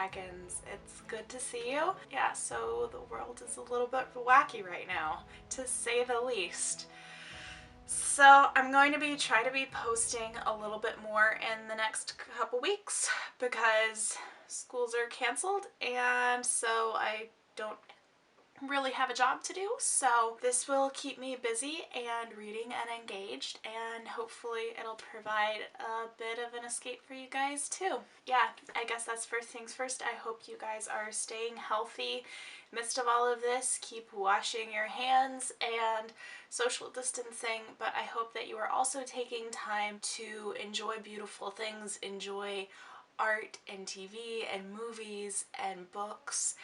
dragons. It's good to see you. Yeah, so the world is a little bit wacky right now, to say the least. So I'm going to try to be posting a little bit more in the next couple weeks because schools are canceled, and so I don't really have a job to do, so this will keep me busy and reading and engaged, and hopefully it'll provide a bit of an escape for you guys too. Yeah, I guess that's first things first. I hope you guys are staying healthy midst of all of this. Keep washing your hands and social distancing, but I hope that you are also taking time to enjoy beautiful things, enjoy art and TV and movies and books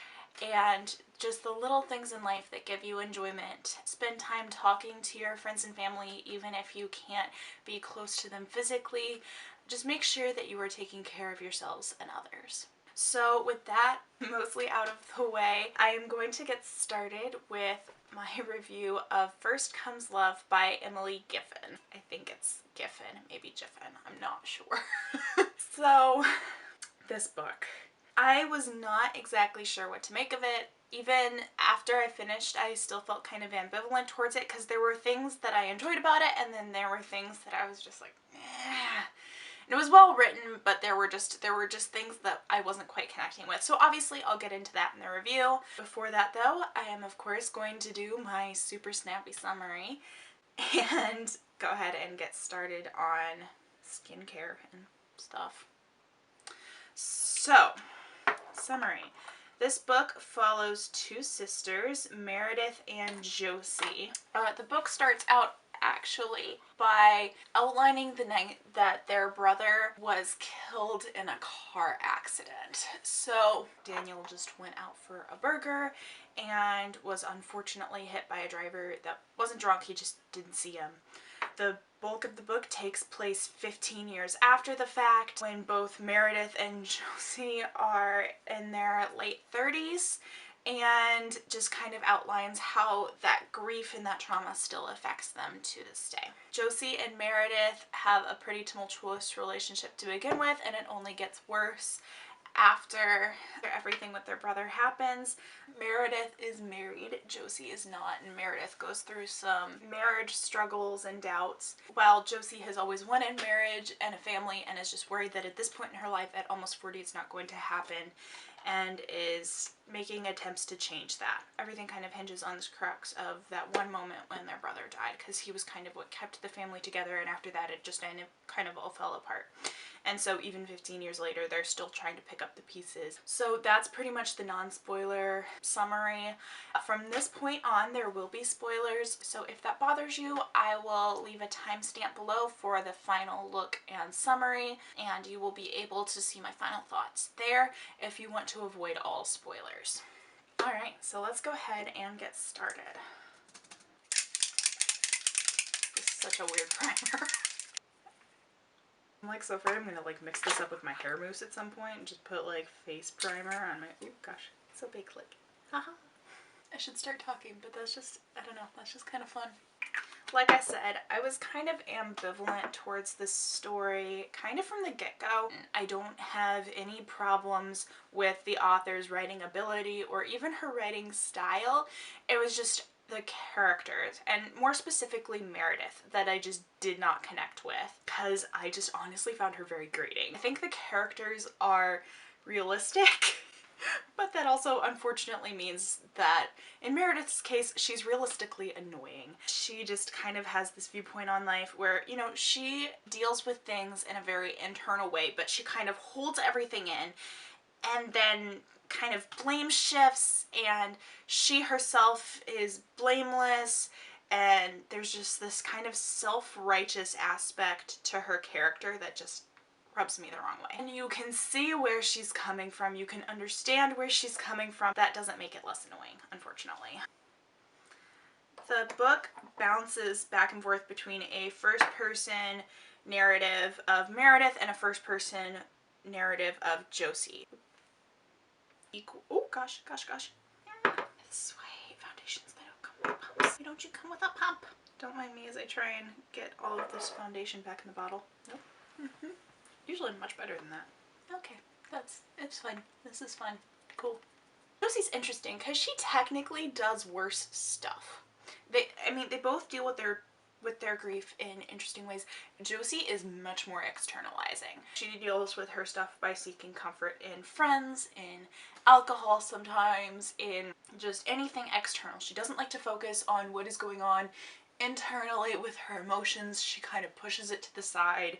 and just the little things in life that give you enjoyment. Spend time talking to your friends and family, even if you can't be close to them physically. Just make sure that you are taking care of yourselves and others. So with that mostly out of the way, I am going to get started with my review of First Comes Love by Emily Giffin. I think it's Giffin, maybe Giffin, I'm not sure. So, this book. I was not exactly sure what to make of it. Even after I finished, I still felt kind of ambivalent towards it because there were things that I enjoyed about it, and then there were things that I was just like, eh. And it was well written, but there were just things that I wasn't quite connecting with. So obviously I'll get into that in the review. Before that though, I am of course going to do my super snappy summary and go ahead and get started on skincare and stuff. So, summary. This book follows two sisters, Meredith and Josie. The book starts out actually by outlining the night that their brother was killed in a car accident. So Daniel just went out for a burger and was unfortunately hit by a driver that wasn't drunk, he just didn't see him. The bulk of the book takes place 15 years after the fact, when both Meredith and Josie are in their late 30s, and just kind of outlines how that grief and that trauma still affects them to this day. Josie and Meredith have a pretty tumultuous relationship to begin with, and it only gets worse after everything with their brother happens. Meredith is married, Josie is not, and Meredith goes through some marriage struggles and doubts, while Josie has always wanted marriage and a family and is just worried that at this point in her life, at almost 40, it's not going to happen, and is making attempts to change that. Everything kind of hinges on this crux of that one moment when their brother died, because he was kind of what kept the family together, and after that it just kind of all fell apart. And so even 15 years later, they're still trying to pick up the pieces. So that's pretty much the non-spoiler summary. From this point on, there will be spoilers. So if that bothers you, I will leave a timestamp below for the final look and summary, and you will be able to see my final thoughts there if you want to avoid all spoilers. All right, so let's go ahead and get started. This is such a weird primer. I'm like so afraid I'm gonna like mix this up with my hair mousse at some point and just put like face primer on my, oh gosh, so big click. Haha. I should start talking, but that's just, I don't know, that's just kind of fun. Like I said, I was kind of ambivalent towards this story kind of from the get-go. I don't have any problems with the author's writing ability or even her writing style. It was just the characters, and more specifically Meredith, that I just did not connect with, because I just honestly found her very grating. I think the characters are realistic, but that also unfortunately means that in Meredith's case, she's realistically annoying. She just kind of has this viewpoint on life where, you know, she deals with things in a very internal way, but she kind of holds everything in and then kind of blame shifts, and she herself is blameless, and there's just this kind of self-righteous aspect to her character that just rubs me the wrong way. And you can see where she's coming from, you can understand where she's coming from. That doesn't make it less annoying, unfortunately. The book bounces back and forth between a first-person narrative of Meredith and a first-person narrative of Josie. Oh gosh. This way, foundations, they don't come with pumps. Why don't you come with a pump? Don't mind me as I try and get all of this foundation back in the bottle. Nope. Usually much better than that. Okay, it's fun. This is fun. Cool. Josie's interesting because she technically does worse stuff. They both deal with their grief in interesting ways. Josie is much more externalizing. She deals with her stuff by seeking comfort in friends, in alcohol sometimes, in just anything external. She doesn't like to focus on what is going on internally with her emotions. She kind of pushes it to the side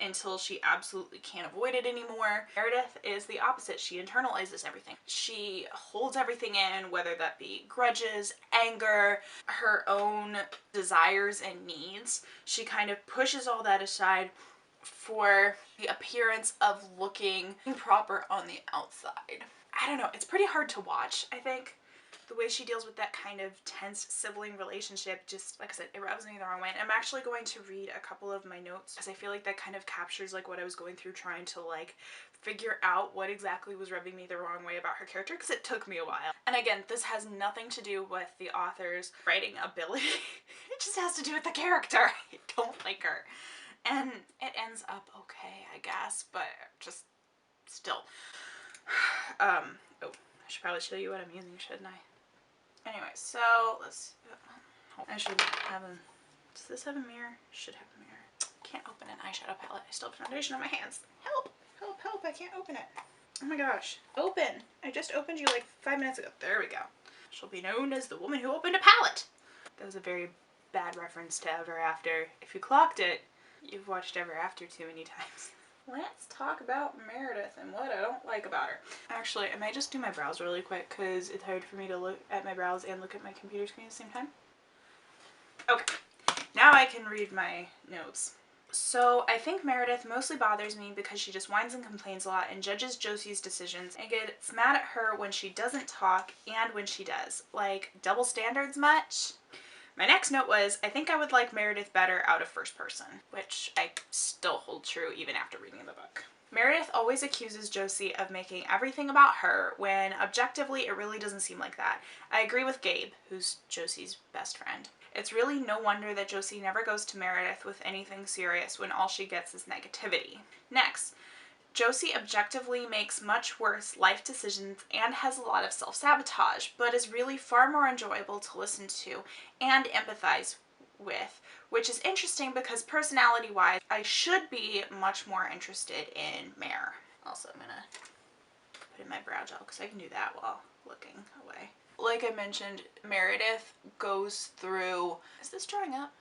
until she absolutely can't avoid it anymore. Meredith is the opposite. She internalizes everything. She holds everything in, whether that be grudges, anger, her own desires and needs. She kind of pushes all that aside for the appearance of looking proper on the outside. I don't know, it's pretty hard to watch, I think. The way she deals with that kind of tense sibling relationship, just, like I said, it rubs me the wrong way. And I'm actually going to read a couple of my notes because I feel like that kind of captures like what I was going through trying to like figure out what exactly was rubbing me the wrong way about her character, because it took me a while. And again, this has nothing to do with the author's writing ability. It just has to do with the character. I don't like her. And it ends up okay, I guess, but just still. Oh, I should probably show you what I'm using, shouldn't I? Anyway, so let's. I should have a. Does this have a mirror? Should have a mirror. Can't open an eyeshadow palette. I still have foundation on my hands. Help! Help! Help! I can't open it. Oh my gosh. Open! I just opened you like 5 minutes ago. There we go. She'll be known as the woman who opened a palette. That was a very bad reference to Ever After. If you clocked it, you've watched Ever After too many times. Let's talk about Meredith and what I don't like about her. Actually, I might just do my brows really quick because it's hard for me to look at my brows and look at my computer screen at the same time. Okay, now I can read my notes. So I think Meredith mostly bothers me because she just whines and complains a lot and judges Josie's decisions and gets mad at her when she doesn't talk and when she does. Like, double standards much? My next note was, I think I would like Meredith better out of first person, which I still hold true even after reading the book. Meredith always accuses Josie of making everything about her when objectively it really doesn't seem like that. I agree with Gabe, who's Josie's best friend. It's really no wonder that Josie never goes to Meredith with anything serious when all she gets is negativity. Next, Josie objectively makes much worse life decisions and has a lot of self-sabotage, but is really far more enjoyable to listen to and empathize with, which is interesting because personality-wise, I should be much more interested in Mare. Also, I'm gonna put in my brow gel because I can do that while looking away. Like I mentioned, Meredith goes through... Is this drying up?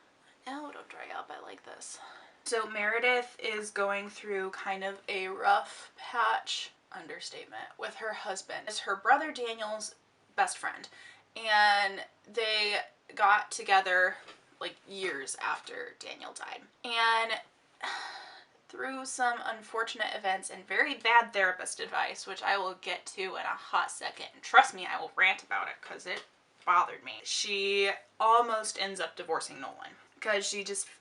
No, don't dry up. I like this. So Meredith is going through kind of a rough patch, understatement, with her husband. It's her brother Daniel's best friend, and they got together like years after Daniel died. And through some unfortunate events and very bad therapist advice, which I will get to in a hot second, and trust me, I will rant about it because it bothered me, she almost ends up divorcing Nolan. Because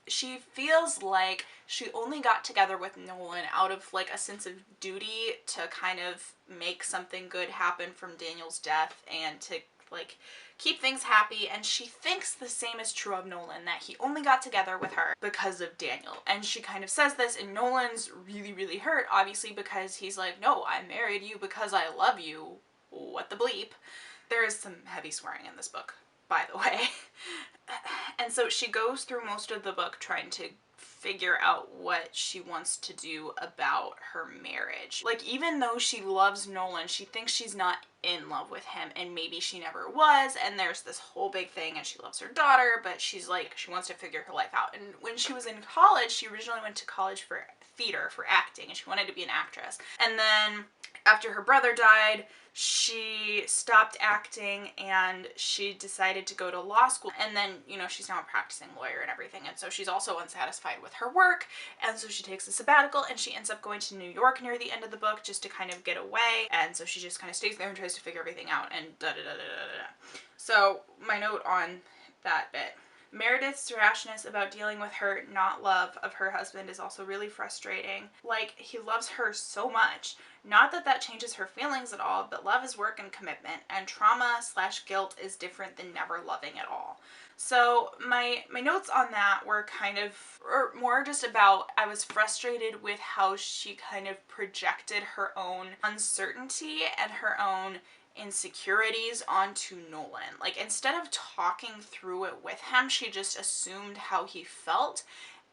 she feels like she only got together with Nolan out of like a sense of duty to kind of make something good happen from Daniel's death and to like keep things happy, and she thinks the same is true of Nolan, that he only got together with her because of Daniel. And she kind of says this, and Nolan's really, really hurt, obviously, because he's like, no, I married you because I love you. What the bleep? There is some heavy swearing in this book, by the way. And so she goes through most of the book trying to figure out what she wants to do about her marriage. Like, even though she loves Nolan, she thinks she's not in love with him, and maybe she never was, and there's this whole big thing, and she loves her daughter, but she's like, she wants to figure her life out. And when she was in college, she originally went to college for theater, for acting, and she wanted to be an actress. And then after her brother died, she stopped acting and she decided to go to law school. And then, you know, she's now a practicing lawyer and everything. And so she's also unsatisfied with her work. And so she takes a sabbatical and she ends up going to New York near the end of the book just to kind of get away. And so she just kind of stays there and tries to figure everything out and da-da-da-da-da-da. So my note on that bit. Meredith's rashness about dealing with her not love of her husband is also really frustrating. Like, he loves her so much. Not that that changes her feelings at all, but love is work and commitment, and trauma/guilt is different than never loving at all. So my notes on that were kind of, or more just about, I was frustrated with how she kind of projected her own uncertainty and her own insecurities onto Nolan. Like, instead of talking through it with him, she just assumed how he felt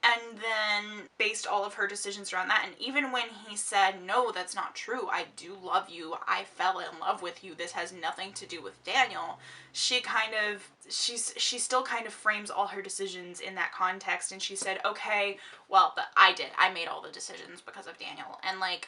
and then based all of her decisions around that. And even when he said, no, that's not true, I do love you, I fell in love with you, this has nothing to do with Daniel, she still kind of frames all her decisions in that context. And she said, okay, well, but I made all the decisions because of Daniel. And like,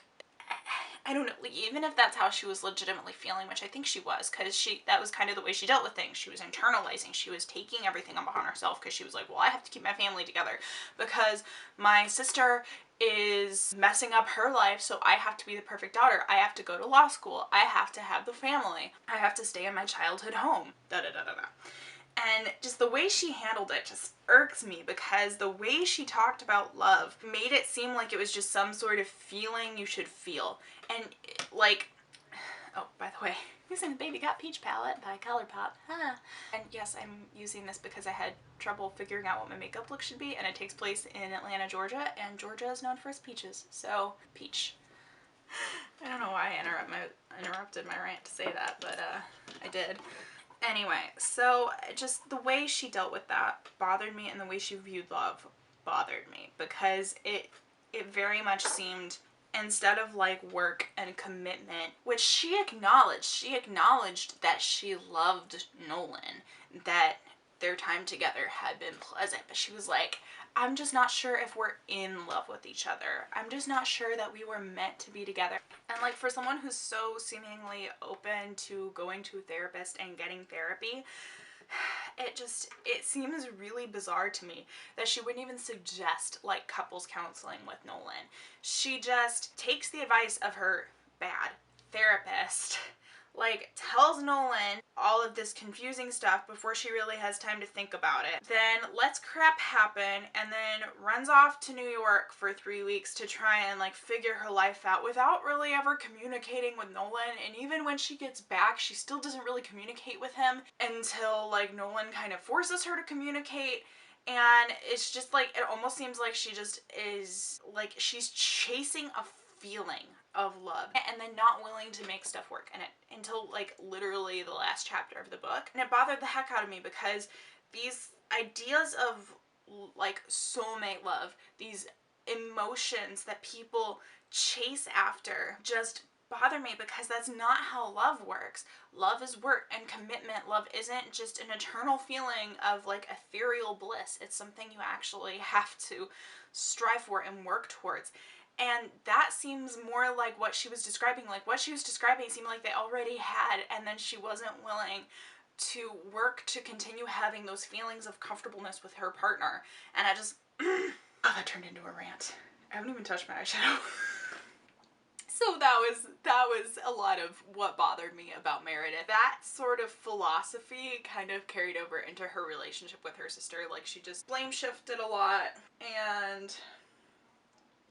I don't know, like, even if that's how she was legitimately feeling, which I think she was, because that was kind of the way she dealt with things. She was internalizing. She was taking everything upon herself because she was like, well, I have to keep my family together because my sister is messing up her life, so I have to be the perfect daughter. I have to go to law school. I have to have the family. I have to stay in my childhood home. Da-da-da-da-da. And just the way she handled it just irks me, because the way she talked about love made it seem like it was just some sort of feeling you should feel. And like, oh, by the way, using the Baby Got Peach palette by ColourPop. And yes, I'm using this because I had trouble figuring out what my makeup look should be, and it takes place in Atlanta, Georgia, and Georgia is known for its peaches. So, peach. I don't know why I interrupted my rant to say that, but I did. Anyway, so just the way she dealt with that bothered me, and the way she viewed love bothered me, because it very much seemed, instead of like work and commitment, which she acknowledged that she loved Nolan, that their time together had been pleasant, but she was like, I'm just not sure if we're in love with each other. I'm just not sure that we were meant to be together. And like, for someone who's so seemingly open to going to a therapist and getting therapy, it seems really bizarre to me that she wouldn't even suggest like couples counseling with Nolan. She just takes the advice of her bad therapist, like tells Nolan all of this confusing stuff before she really has time to think about it, then lets crap happen, and then runs off to New York for 3 weeks to try and like figure her life out without really ever communicating with Nolan. And even when she gets back, she still doesn't really communicate with him until like Nolan kind of forces her to communicate. And it's just like, it almost seems like she just is like, she's chasing a feeling of love and then not willing to make stuff work, and it until like literally the last chapter of the book. And it bothered the heck out of me, because these ideas of like soulmate love, these emotions that people chase after, just bother me, because that's not how love works. Love is work and commitment. Love isn't just an eternal feeling of like ethereal bliss. It's something you actually have to strive for and work towards. And that seems more like what she was describing. Like, what she was describing seemed like they already had, and then she wasn't willing to work to continue having those feelings of comfortableness with her partner. And I just, oh, that turned into a rant. I haven't even touched my eyeshadow. So that was a lot of what bothered me about Meredith. That sort of philosophy kind of carried over into her relationship with her sister. Like, she just blame shifted a lot, and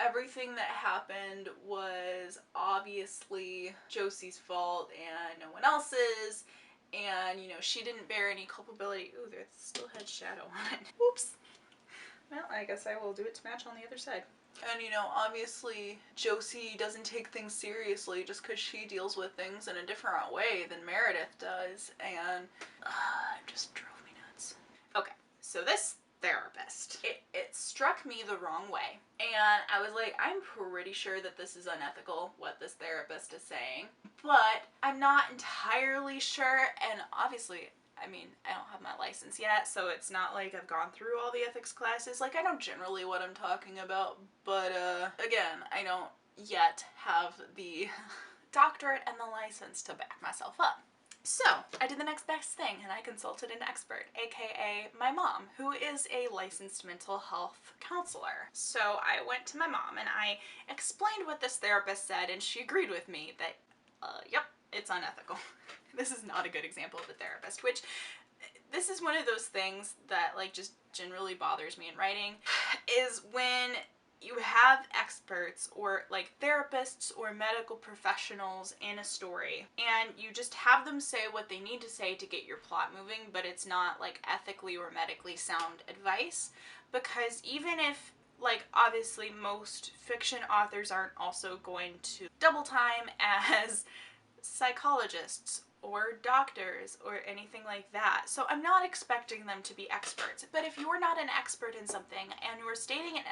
everything that happened was obviously Josie's fault and no one else's. And, you know, she didn't bear any culpability. Ooh, there still had shadow on it. Oops. Well, I guess I will do it to match on the other side. And, you know, obviously Josie doesn't take things seriously just because she deals with things in a different way than Meredith does. And it just drove me nuts. Okay, so this therapist, it struck me the wrong way. And I was like, I'm pretty sure that this is unethical, what this therapist is saying. But I'm not entirely sure, and obviously, I mean, I don't have my license yet, so it's not like I've gone through all the ethics classes. Like, I know generally what I'm talking about, but again, I don't yet have the doctorate and the license to back myself up. So, I did the next best thing, and I consulted an expert, aka my mom, who is a licensed mental health counselor. So I went to my mom and I explained what this therapist said, and she agreed with me that, yep, it's unethical. This is not a good example of a therapist, which, this is one of those things that, like, just generally bothers me in writing, is when you have experts or like therapists or medical professionals in a story and you just have them say what they need to say to get your plot moving, but it's not like ethically or medically sound advice, because even if, like, obviously most fiction authors aren't also going to double time as psychologists or doctors or anything like that. So I'm not expecting them to be experts. But if you're not an expert in something and you're stating an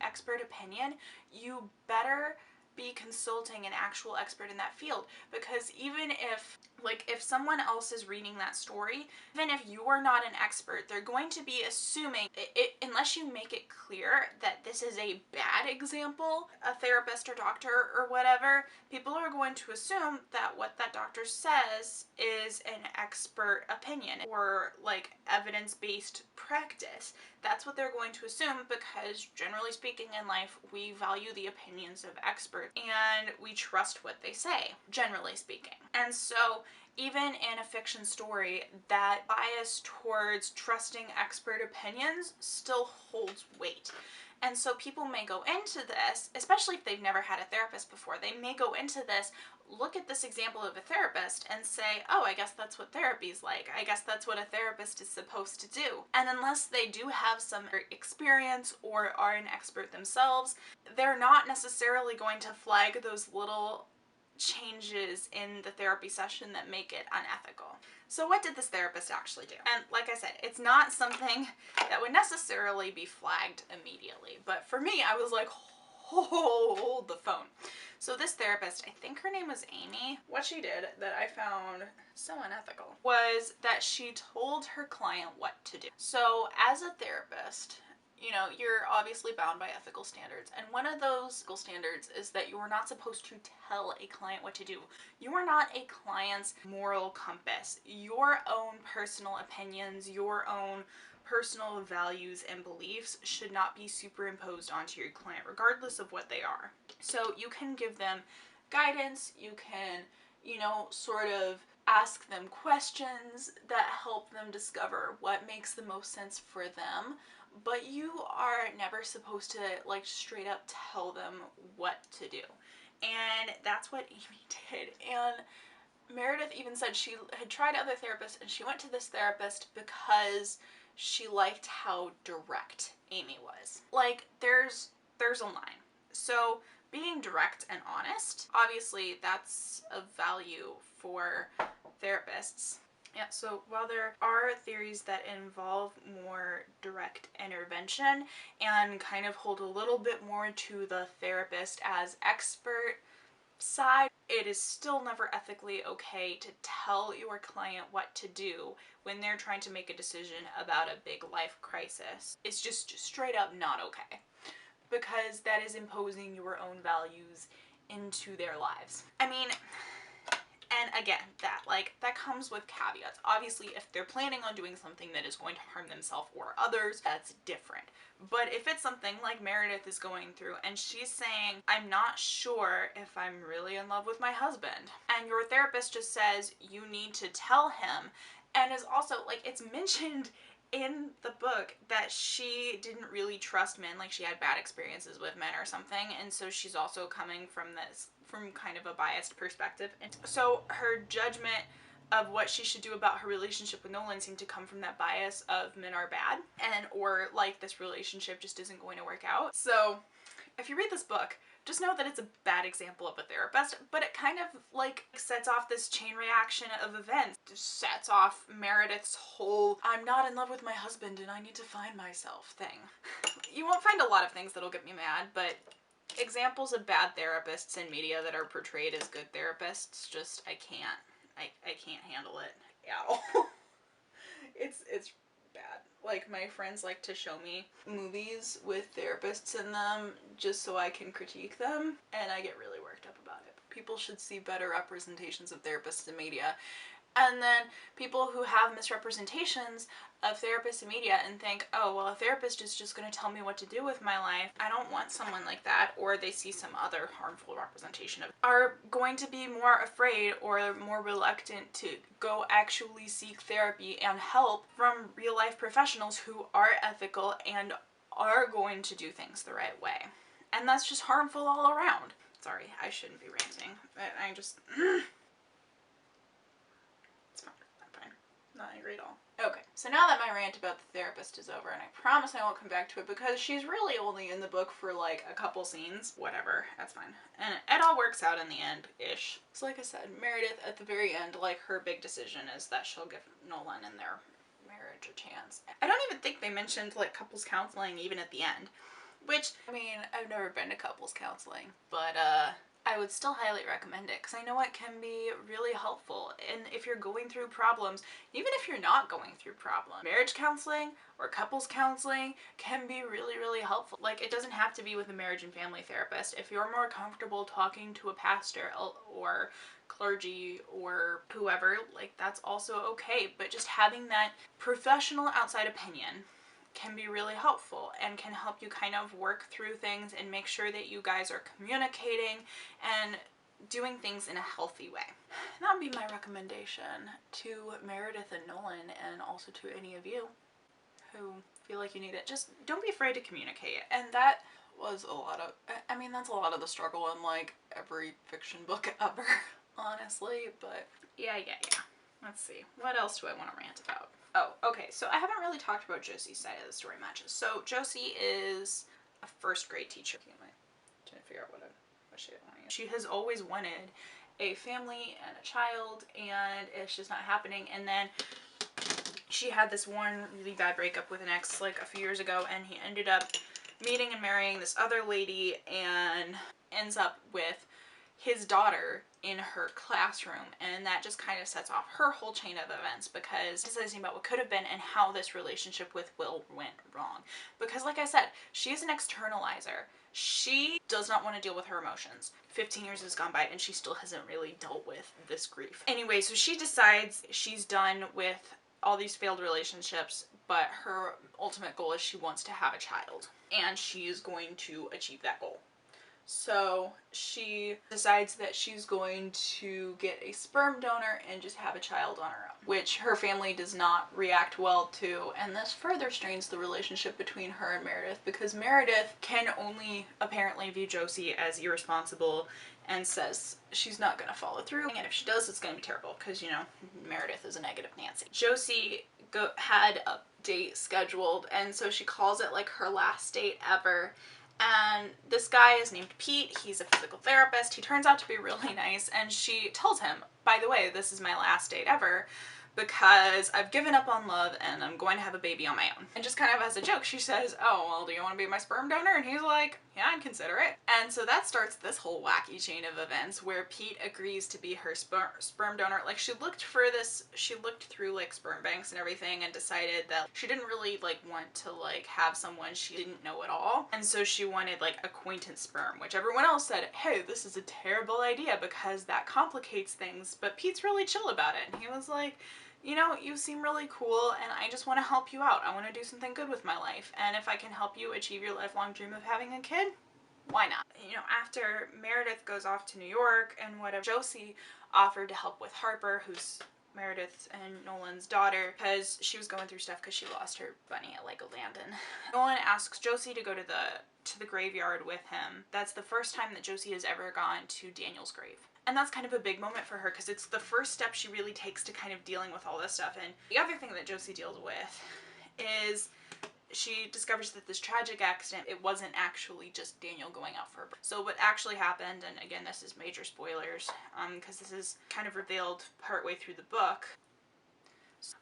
expert opinion, you better be consulting an actual expert in that field, because even if, like, if someone else is reading that story, even if you are not an expert, they're going to be assuming it, unless you make it clear that this is a bad example, a therapist or doctor or whatever, people are going to assume that what that doctor says is an expert opinion or like evidence-based practice. That's what they're going to assume, because generally speaking in life, we value the opinions of experts and we trust what they say, generally speaking. And so even in a fiction story, that bias towards trusting expert opinions still holds weight. And so people may go into this, especially if they've never had a therapist before, they may go into this, look at this example of a therapist and say, oh, I guess that's what therapy's like. I guess that's what a therapist is supposed to do. And unless they do have some experience or are an expert themselves, they're not necessarily going to flag those little changes in the therapy session that make it unethical. So what did this therapist actually do? And like I said, it's not something that would necessarily be flagged immediately, but for me, I was like, hold the phone. So this therapist, I think her name was Amy, what she did that I found so unethical was that she told her client what to do. So as a therapist, you know, you're obviously bound by ethical standards, and one of those ethical standards is that you are not supposed to tell a client what to do. You are not a client's moral compass. Your own personal opinions, your own personal values and beliefs should not be superimposed onto your client, regardless of what they are. So you can give them guidance, you can, you know, sort of ask them questions that help them discover what makes the most sense for them, but you are never supposed to like straight up tell them what to do. And that's what Amy did. And Meredith even said she had tried other therapists and she went to this therapist because she liked how direct Amy was. Like, there's a line. So being direct and honest, obviously that's of value for therapists. Yeah, so while there are theories that involve more direct intervention and kind of hold a little bit more to the therapist as expert side, it is still never ethically okay to tell your client what to do when they're trying to make a decision about a big life crisis. It's just straight up not okay, because that is imposing your own values into their lives. I mean, and again, that comes with caveats. Obviously, if they're planning on doing something that is going to harm themselves or others, that's different. But if it's something like Meredith is going through and she's saying, I'm not sure if I'm really in love with my husband, and your therapist just says, you need to tell him, and is also, like, it's mentioned in the book that she didn't really trust men, like she had bad experiences with men or something, and so she's also coming from kind of a biased perspective. And so her judgment of what she should do about her relationship with Nolan seemed to come from that bias of men are bad, and or like this relationship just isn't going to work out. So if you read this book, just know that it's a bad example of a therapist, but it kind of like sets off this chain reaction of events. Just sets off Meredith's whole I'm not in love with my husband and I need to find myself thing. You won't find a lot of things that'll get me mad, but examples of bad therapists in media that are portrayed as good therapists, just I can't handle it at all. It's bad. Like, my friends like to show me movies with therapists in them just so I can critique them, and I get really worked up about it. People should see better representations of therapists in media. And then people who have misrepresentations of therapists in media and think, oh, well, a therapist is just going to tell me what to do with my life. I don't want someone like that. Or they see some other harmful representation of, are going to be more afraid or more reluctant to go actually seek therapy and help from real life professionals who are ethical and are going to do things the right way. and that's just harmful all around. Sorry, I shouldn't be ranting, but I just, it's fine, I'm fine, not angry at all. Okay, so now that my rant about the therapist is over, and I promise I won't come back to it because she's really only in the book for like a couple scenes, whatever, that's fine. And it all works out in the end-ish. So like I said, Meredith at the very end, like her big decision is that she'll give Nolan and their marriage a chance. I don't even think they mentioned like couples counseling even at the end, which, I mean, I've never been to couples counseling, but I would still highly recommend it because I know it can be really helpful. And if you're going through problems, even if you're not going through problems, marriage counseling or couples counseling can be really, really helpful. Like, it doesn't have to be with a marriage and family therapist. If you're more comfortable talking to a pastor or clergy or whoever, like, that's also okay. But just having that professional outside opinion can be really helpful and can help you kind of work through things and make sure that you guys are communicating and doing things in a healthy way. That would be my recommendation to Meredith and Nolan, and also to any of you who feel like you need it. Just don't be afraid to communicate. And that was a lot of, I mean, that's a lot of the struggle in like every fiction book ever, honestly, but yeah. Let's see, what else do I want to rant about? Oh, okay, so I haven't really talked about Josie's side of the story much. So Josie is a first grade teacher. I'm trying to figure out what she wanted. She has always wanted a family and a child, and it's just not happening. And then she had this one really bad breakup with an ex like a few years ago, and he ended up meeting and marrying this other lady and ends up with his daughter in her classroom, and that just kind of sets off her whole chain of events because deciding about what could have been and how this relationship with Will went wrong. Because like I said, she is an externalizer. She does not want to deal with her emotions. 15 years has gone by and she still hasn't really dealt with this grief. Anyway, so she decides she's done with all these failed relationships, but her ultimate goal is she wants to have a child, and she is going to achieve that goal. So she decides that she's going to get a sperm donor and just have a child on her own, which her family does not react well to, and this further strains the relationship between her and Meredith because Meredith can only apparently view Josie as irresponsible and says she's not going to follow through, and if she does, it's going to be terrible because, you know, Meredith is a negative Nancy. Josie had a date scheduled, and so she calls it like her last date ever. And this guy is named Pete. He's a physical therapist. He turns out to be really nice, and she tells him, by the way, this is my last date ever because I've given up on love and I'm going to have a baby on my own. And just kind of as a joke, she says, oh, well, do you want to be my sperm donor? And he's like, yeah, I'd consider it. And so that starts this whole wacky chain of events where Pete agrees to be her sperm donor. Like, she looked through like sperm banks and everything and decided that she didn't really like want to like have someone she didn't know at all. And so she wanted like acquaintance sperm, which everyone else said, hey, this is a terrible idea because that complicates things. But Pete's really chill about it. And he was like, you know, you seem really cool and I just want to help you out. I want to do something good with my life. And if I can help you achieve your lifelong dream of having a kid, why not? You know, after Meredith goes off to New York and whatever, Josie offered to help with Harper, who's Meredith and Nolan's daughter, because she was going through stuff because she lost her bunny at Legoland. And Nolan asks Josie to go to the graveyard with him. That's the first time that Josie has ever gone to Daniel's grave. And that's kind of a big moment for her because it's the first step she really takes to kind of dealing with all this stuff. And the other thing that Josie deals with is she discovers that this tragic accident, it wasn't actually just Daniel going out for a birth. So what actually happened, and again, this is major spoilers, because this is kind of revealed partway through the book.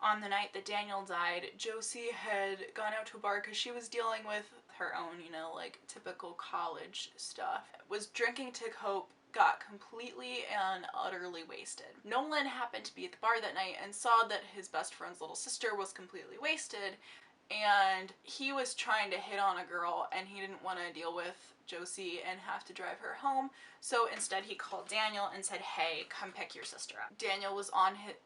On the night that Daniel died, Josie had gone out to a bar because she was dealing with her own, you know, like typical college stuff. Was drinking to cope, got completely and utterly wasted. Nolan happened to be at the bar that night and saw that his best friend's little sister was completely wasted, and he was trying to hit on a girl and he didn't want to deal with Josie and have to drive her home, so instead he called Daniel and said, hey, come pick your sister up. Daniel was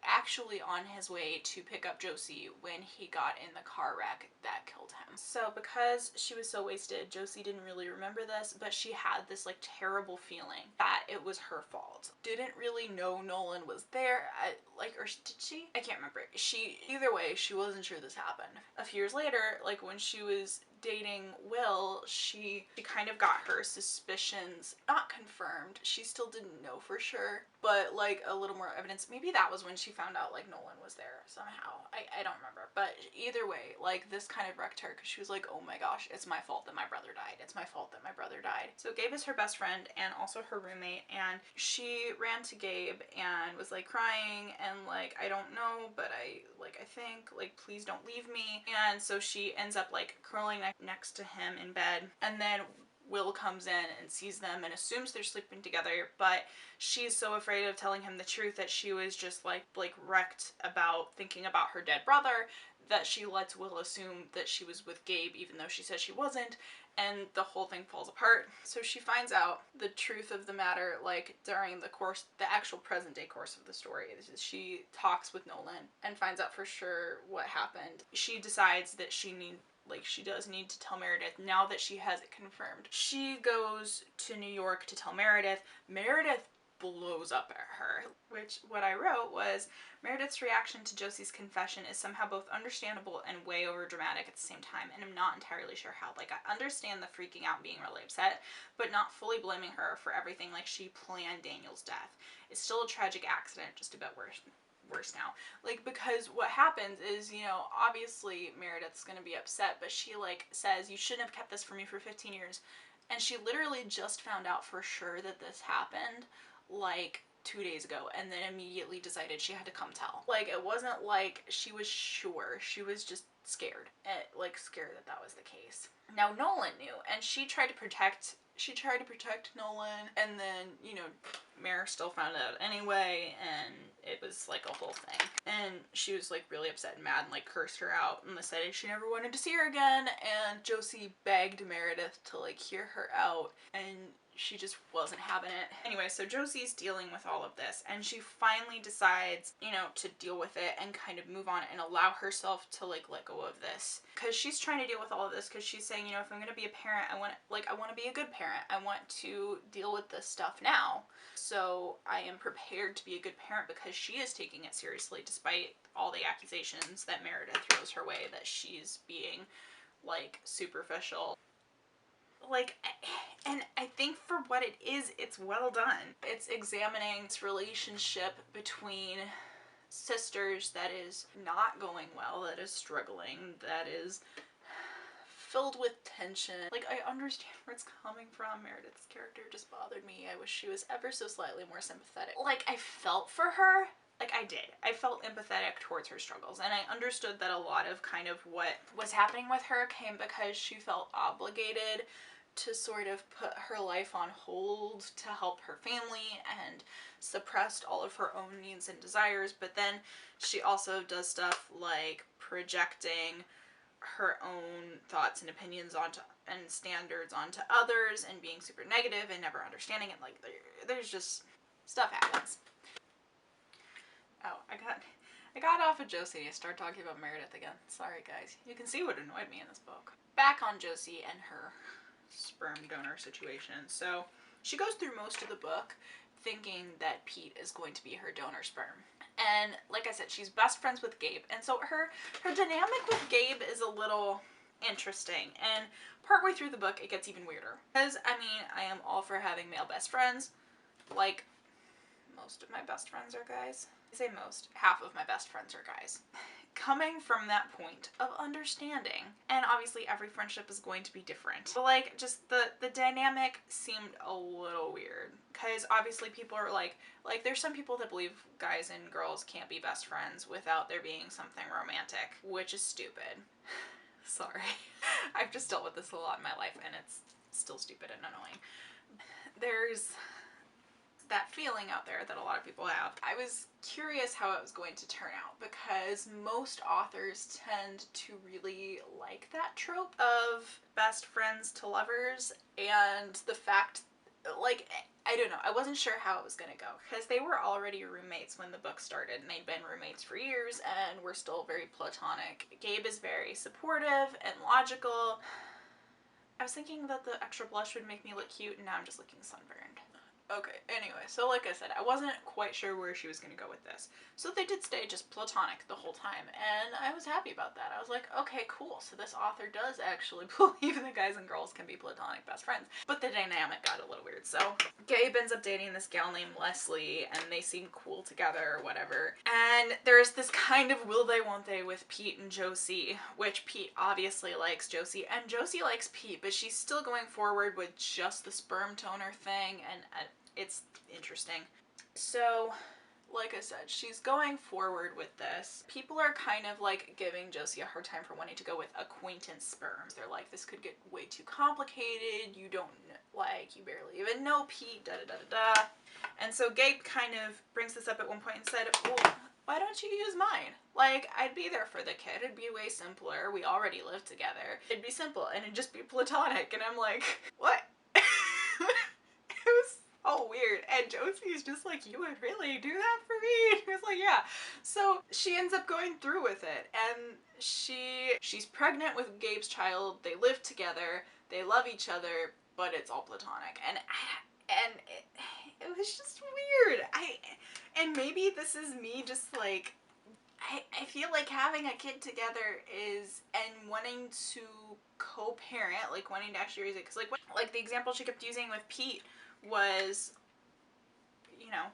actually on his way to pick up Josie when he got in the car wreck that killed him. So because she was so wasted, Josie didn't really remember this, but she had this like terrible feeling that it was her fault. Didn't really know Nolan was there, or did she? I can't remember. Either way, she wasn't sure this happened. A few years later, like when she was dating Will, she kind of got her suspicions not confirmed. She still didn't know for sure, but like a little more evidence. Maybe that was when she found out like Nolan was there somehow. I don't remember, but either way, like this kind of wrecked her because she was like, oh my gosh, it's my fault that my brother died. It's my fault that my brother died. So Gabe is her best friend and also her roommate, and she ran to Gabe and was like crying and like, I don't know, but I think like, please don't leave me. And so she ends up like curling next to him in bed, and then Will comes in and sees them and assumes they're sleeping together, but she's so afraid of telling him the truth that she was just like wrecked about thinking about her dead brother that she lets Will assume that she was with Gabe even though she said she wasn't, and the whole thing falls apart. So she finds out the truth of the matter like during the actual present day course of the story. She talks with Nolan and finds out for sure what happened. She decides that she does need to tell Meredith now that she has it confirmed. She goes to New York to tell Meredith. Meredith blows up at her, which what I wrote was, Meredith's reaction to Josie's confession is somehow both understandable and way over dramatic at the same time, and I'm not entirely sure how. Like, I understand the freaking out and being really upset, but not fully blaming her for everything like she planned Daniel's death. It's still a tragic accident, just a bit worse now. Like, because what happens is, you know, obviously Meredith's gonna be upset, but she like says, you shouldn't have kept this from me for 15 years. And she literally just found out for sure that this happened like 2 days ago, and then immediately decided she had to come tell. Like, it wasn't like she was sure, she was just scared. Scared that that was the case. Now Nolan knew, and she tried to protect Nolan, and then, you know, Mare still found out anyway, and it was like a whole thing. And she was like really upset and mad and like cursed her out and decided she never wanted to see her again, and Josie begged Meredith to like hear her out, and she just wasn't having it. Anyway, so Josie's dealing with all of this, and she finally decides, you know, to deal with it and kind of move on and allow herself to like let go of this, because she's trying to deal with all of this, because she's saying, you know, if I'm gonna be a parent, I want to be a good parent. I want to deal with this stuff now, so I am prepared to be a good parent, because she is taking it seriously despite all the accusations that Meredith throws her way that she's being like superficial. Like, and I think for what it is, it's well done. It's examining this relationship between sisters that is not going well, that is struggling, that is filled with tension. Like, I understand where it's coming from. Meredith's character just bothered me. I wish she was ever so slightly more sympathetic. Like, I felt for her. Like, I did. I felt empathetic towards her struggles, and I understood that a lot of kind of what was happening with her came because she felt obligated to sort of put her life on hold to help her family and suppressed all of her own needs and desires. But then she also does stuff like projecting her own thoughts and opinions onto and standards onto others and being super negative and never understanding it. Like, there's just stuff happens. Oh, I got off of Josie to start talking about Meredith again. Sorry guys. You can see what annoyed me in this book. Back on Josie and her sperm donor situation. So she goes through most of the book thinking that Pete is going to be her donor sperm. And like I said, she's best friends with Gabe. And so her dynamic with Gabe is a little interesting. And partway through the book, it gets even weirder. Because, I mean, I am all for having male best friends. Like, most of my best friends are guys. I say most. Half of my best friends are guys. Coming from that point of understanding, and obviously every friendship is going to be different, but like, just the dynamic seemed a little weird, because obviously people are like there's some people that believe guys and girls can't be best friends without there being something romantic, which is stupid. Sorry. I've just dealt with this a lot in my life, and it's still stupid and annoying. There's that feeling out there that a lot of people have. I was curious how it was going to turn out, because most authors tend to really like that trope of best friends to lovers, and the fact, like, I don't know, I wasn't sure how it was gonna go, because they were already roommates when the book started, and they'd been roommates for years and were still very platonic. Gabe is very supportive and logical. I was thinking that the extra blush would make me look cute, and now I'm just looking sunburned. Okay, anyway, so like I said, I wasn't quite sure where she was going to go with this. So they did stay just platonic the whole time, and I was happy about that. I was like, okay, cool, so this author does actually believe that guys and girls can be platonic best friends. But the dynamic got a little weird, so Gabe ends up dating this gal named Leslie, and they seem cool together or whatever. And there's this kind of will they won't they with Pete and Josie, which Pete obviously likes Josie, and Josie likes Pete, but she's still going forward with just the sperm toner thing, and it's interesting. So, like I said, she's going forward with this. People are kind of like giving Josie a hard time for wanting to go with acquaintance sperms. They're like, this could get way too complicated. You don't, like, you barely even know Pete, da da da da da. And so Gabe kind of brings this up at one point and said, well, why don't you use mine? Like, I'd be there for the kid. It'd be way simpler. We already live together. It'd be simple and it'd just be platonic. And I'm like, what? It was so weird. And Josie's just like, you would really do that for me? And he was like, yeah. So she ends up going through with it, and she's pregnant with Gabe's child. They live together. They love each other, but it's all platonic. And it was just weird. And maybe this is me just like, I feel like having a kid together is, and wanting to co-parent, like wanting to actually raise it, because like the example she kept using with Pete was, you know,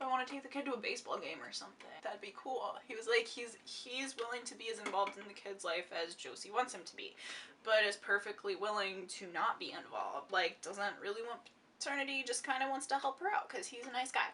I want to take the kid to a baseball game or something. That'd be cool. He was like, he's willing to be as involved in the kid's life as Josie wants him to be, but is perfectly willing to not be involved. Like, doesn't really want paternity, just kind of wants to help her out because he's a nice guy.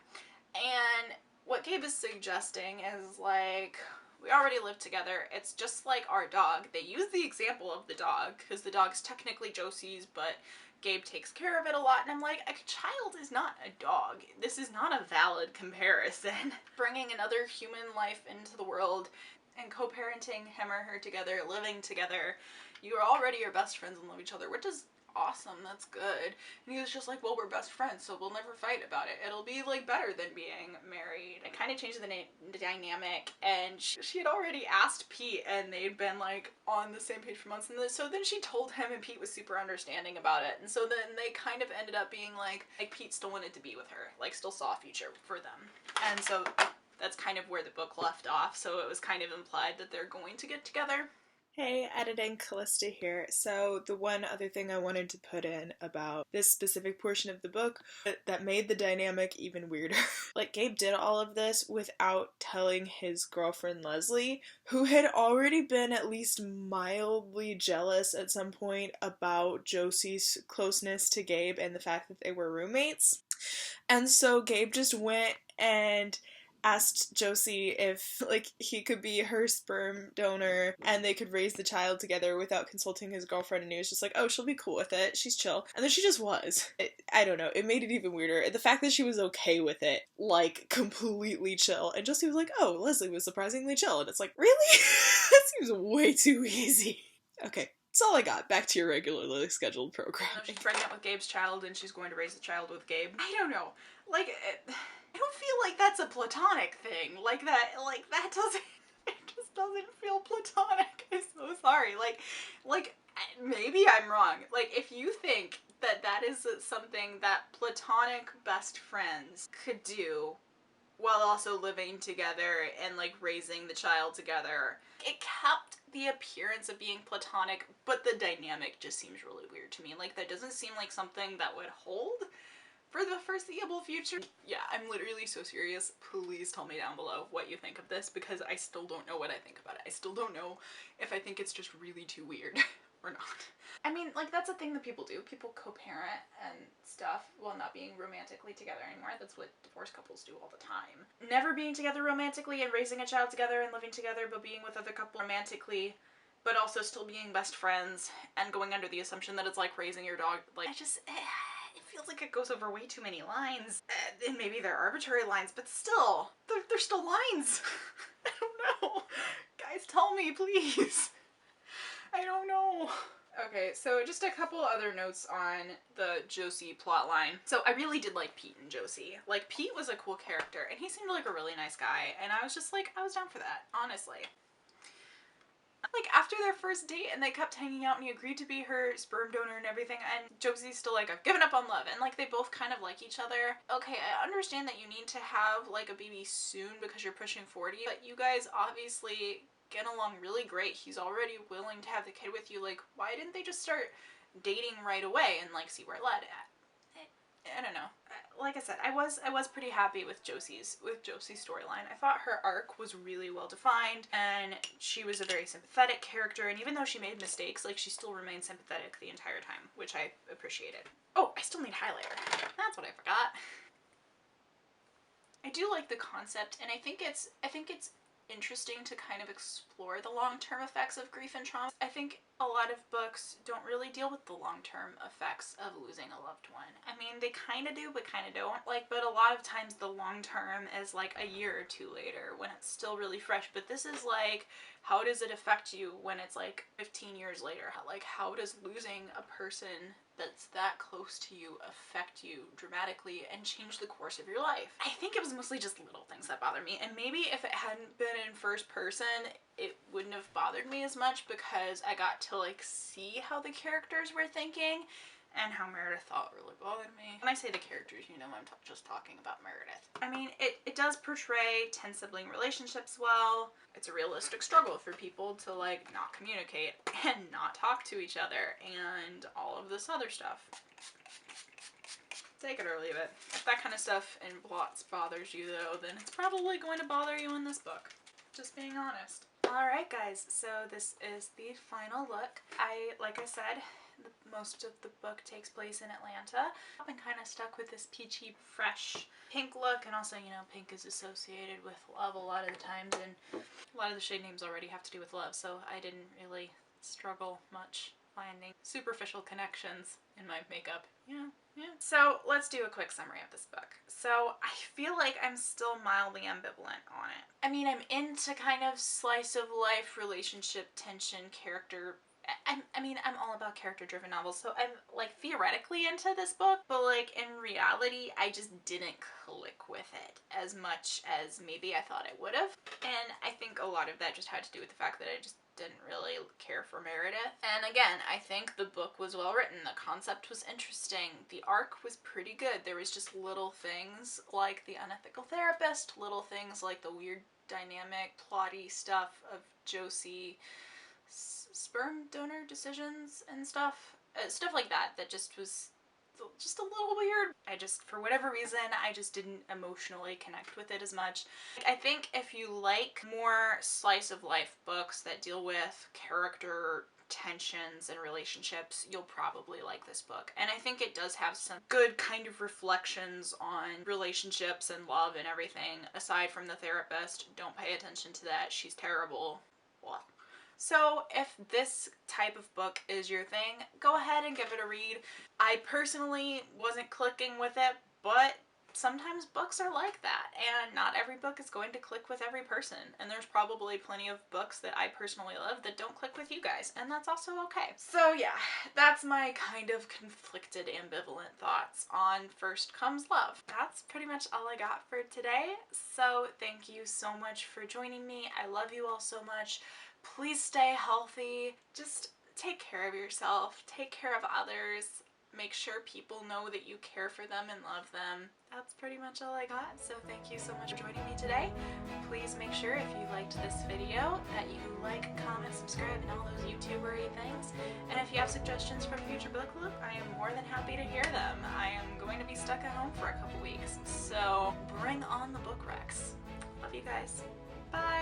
And what Gabe is suggesting is like, we already live together. It's just like our dog. They use the example of the dog because the dog's technically Josie's, but Gabe takes care of it a lot, and I'm like, a child is not a dog. This is not a valid comparison. Bringing another human life into the world and co-parenting him or her together, living together, you already are best friends and love each other, which is awesome. That's good. And he was just like, well, we're best friends, so we'll never fight about it. It'll be like better than being married. It kind of changed the dynamic, and she had already asked Pete, and they'd been like on the same page for months, and so then she told him, and Pete was super understanding about it, and so then they kind of ended up being like Pete still wanted to be with her, like still saw a future for them. And so that's kind of where the book left off, so it was kind of implied that they're going to get together. Hey, editing Callista here. So the one other thing I wanted to put in about this specific portion of the book that made the dynamic even weirder. Like, Gabe did all of this without telling his girlfriend Leslie, who had already been at least mildly jealous at some point about Josie's closeness to Gabe and the fact that they were roommates. And so Gabe just went and asked Josie if, like, he could be her sperm donor and they could raise the child together without consulting his girlfriend, and he was just like, oh, she'll be cool with it, she's chill. And then she just was. I don't know, it made it even weirder. The fact that she was okay with it, like, completely chill, and Josie was like, oh, Leslie was surprisingly chill, and it's like, really? That seems way too easy. Okay. That's all I got. Back to your regularly scheduled program. She's pregnant with Gabe's child, and she's going to raise the child with Gabe. I don't know. Like, I don't feel like that's a platonic thing. Like that doesn't, it just doesn't feel platonic. I'm so sorry. Like, maybe I'm wrong. Like, if you think that that is something that platonic best friends could do while also living together and, like, raising the child together, it kept the appearance of being platonic, but the dynamic just seems really weird to me. Like, that doesn't seem like something that would hold for the foreseeable future. Yeah, I'm literally so serious. Please tell me down below what you think of this, because I still don't know what I think about it. I still don't know if I think it's just really too weird or not. I mean, like, that's a thing that people do. People co-parent and stuff while not being romantically together anymore. That's what divorced couples do all the time. Never being together romantically and raising a child together and living together, but being with other couple romantically, but also still being best friends and going under the assumption that it's like raising your dog. Like, it feels like it goes over way too many lines. And maybe they're arbitrary lines, but still, they're still lines. I don't know. Guys, tell me, please. I don't know. Okay, so just a couple other notes on the Josie plotline. So I really did like Pete and Josie. Like, Pete was a cool character, and he seemed like a really nice guy, and I was just like, I was down for that, honestly. Like, after their first date and they kept hanging out and he agreed to be her sperm donor and everything, and Josie's still like, I've given up on love, and like they both kind of like each other. Okay, I understand that you need to have like a baby soon because you're pushing 40, but you guys obviously get along really great. He's already willing to have the kid with you. Like, why didn't they just start dating right away and like see where it led? I don't know. Like I said, I was pretty happy with Josie's storyline. I thought her arc was really well defined, and she was a very sympathetic character. And even though she made mistakes, like, she still remained sympathetic the entire time, which I appreciated. Oh, I still need highlighter. That's what I forgot. I do like the concept, and I think it's interesting to kind of explore the long-term effects of grief and trauma. I think a lot of books don't really deal with the long-term effects of losing a loved one. I mean, they kind of do, but kind of don't. Like, but a lot of times the long-term is like a year or two later when it's still really fresh. But this is like, how does it affect you when it's like 15 years later? How does losing a person that's that close to you affect you dramatically and change the course of your life? I think it was mostly just little things that bothered me, and maybe if it hadn't been in first person, it wouldn't have bothered me as much because I got to like see how the characters were thinking and how Meredith thought really bothered me. When I say the characters, you know I'm just talking about Meredith. I mean, it does portray 10 sibling relationships well. It's a realistic struggle for people to like not communicate and not talk to each other and all of this other stuff. Take it or leave it. If that kind of stuff in plots bothers you though, then it's probably going to bother you in this book. Just being honest. Alright guys, so this is the final look. Like I said, most of the book takes place in Atlanta. I've been kind of stuck with this peachy, fresh pink look, and also, you know, pink is associated with love a lot of the times, and a lot of the shade names already have to do with love, so I didn't really struggle much finding superficial connections in my makeup. Yeah. So let's do a quick summary of this book. So I feel like I'm still mildly ambivalent on it. I mean, I'm into kind of slice of life, relationship, tension, character. I'm all about character-driven novels, so I'm, like, theoretically into this book, but, like, in reality, I just didn't click with it as much as maybe I thought I would have. And I think a lot of that just had to do with the fact that I just didn't really care for Meredith. And again, I think the book was well written. The concept was interesting. The arc was pretty good. There was just little things like the unethical therapist, little things like the weird dynamic, plotty stuff of Josie sperm donor decisions and stuff like that just was just a little weird. For whatever reason, I just didn't emotionally connect with it as much. I think if you like more slice of life books that deal with character tensions and relationships, you'll probably like this book. And I think it does have some good kind of reflections on relationships and love and everything. Aside from the therapist, don't pay attention to that. She's terrible. Blah. So if this type of book is your thing, go ahead and give it a read. I personally wasn't clicking with it, but sometimes books are like that, and not every book is going to click with every person, and there's probably plenty of books that I personally love that don't click with you guys, and that's also okay. So yeah, that's my kind of conflicted, ambivalent thoughts on First Comes Love. That's pretty much all I got for today, so thank you so much for joining me. I love you all so much. Please stay healthy. Just take care of yourself. Take care of others. Make sure people know that you care for them and love them. That's pretty much all I got, so thank you so much for joining me today. Please make sure if you liked this video that you like, comment, subscribe, and all those YouTuber-y things. And if you have suggestions for future book club, I am more than happy to hear them. I am going to be stuck at home for a couple weeks, so bring on the book recs. Love you guys. Bye!